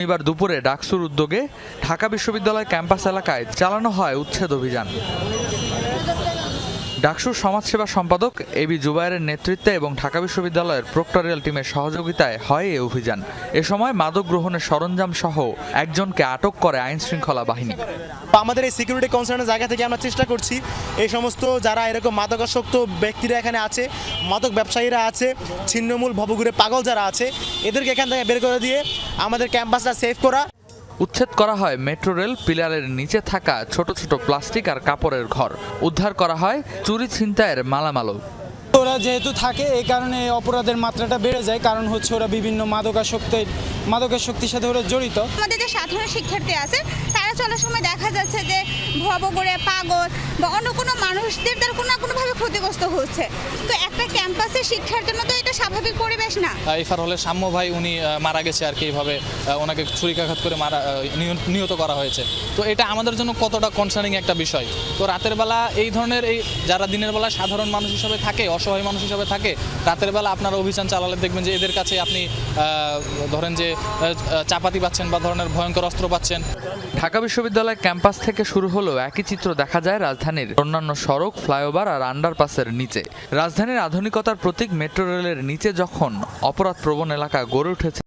শনিবার দুপুরে ডাকসুর উদ্যোগে ঢাকা বিশ্ববিদ্যালয় ক্যাম্পাস এলাকায় চালানো হয় উচ্ছেদ অভিযান। ডাকসুর সমাজসেবা সম্পাদক এবি জুবায়েরের নেতৃত্বে এবং ঢাকা বিশ্ববিদ্যালয়ের প্রক্টরিয়াল টিমের সহযোগিতায় হয় এই অভিযান। এ সময় মাদক গ্রহণের সরঞ্জাম সহ একজনকে আটক করে আইন শৃঙ্খলা বাহিনী। আমাদের এই সিকিউরিটি কনসার্নের জায়গা থেকে আমরা চেষ্টা করছি এই সমস্ত যারা এরকম মাদকাসক্ত ব্যক্তিরা এখানে আছে, মাদক ব্যবসায়ীরা আছে, ছিন্নমূল ভবঘুরে পাগল যারা আছে, এদেরকে এখান থেকে বের করে দিয়ে আমাদের ক্যাম্পাসটা সেভ করা। উচ্ছেদ করা হয় মেট্রো রেল পিলারের নিচে থাকা ছোট ছোট প্লাস্টিক আর কাপড়ের ঘর। উদ্ধার করা হয় চুরি ছিনতাইয়ের মালামালও। ওরা যেহেতু থাকে এই কারণে অপরাধের মাত্রাটা বেড়ে যায়, কারণ হচ্ছে ওরা বিভিন্ন মাদকাসক্তির সাথে ওরা জড়িত। আমাদের যে সাধারণ শিক্ষার্থী আছে তারা চলার সময় দেখা যাচ্ছে যে ভবঘুরে পাগল বা অন্য কোনো মানুষদের দ্বারা কোনো না কোনোভাবে ক্ষতিগ্রস্ত হচ্ছে। তো একটা ক্যাম্পাসের শিক্ষার জন্য তো এটা স্বাভাবিক পরিবেশ না। এফআর হলের সাম্য ভাই উনি মারা গেছে আর কি, এইভাবে ওনাকে ছুরিকাঘাত করে নিহত করা হয়েছে। তো এটা আমাদের জন্য কতটা কনসার্নিং একটা বিষয়। তো রাতের বেলা এই ধরনের যারা দিনের বেলা সাধারণ মানুষ হিসাবে থাকে, অসহায় মানুষ হিসাবে থাকে, রাতের বেলা আপনারা অভিযান চালালে দেখবেন যে এদের কাছে আপনি ধরেন যে চাপাতি পাচ্ছেন বা ধরনের ভয়ঙ্কর অস্ত্র পাচ্ছেন। ঢাকা বিশ্ববিদ্যালয় ক্যাম্পাস থেকে শুরু হলেও একই চিত্র দেখা যায় রাজধানীর অন্যান্য সড়ক, ফ্লাইওভার আর আন্ডারপাসের নিচে। রাজধানীর আধুনিকতার প্রতীক মেট্রো রেলের নিচে যখন অপরাধপ্রবণ এলাকা গড়ে উঠেছে,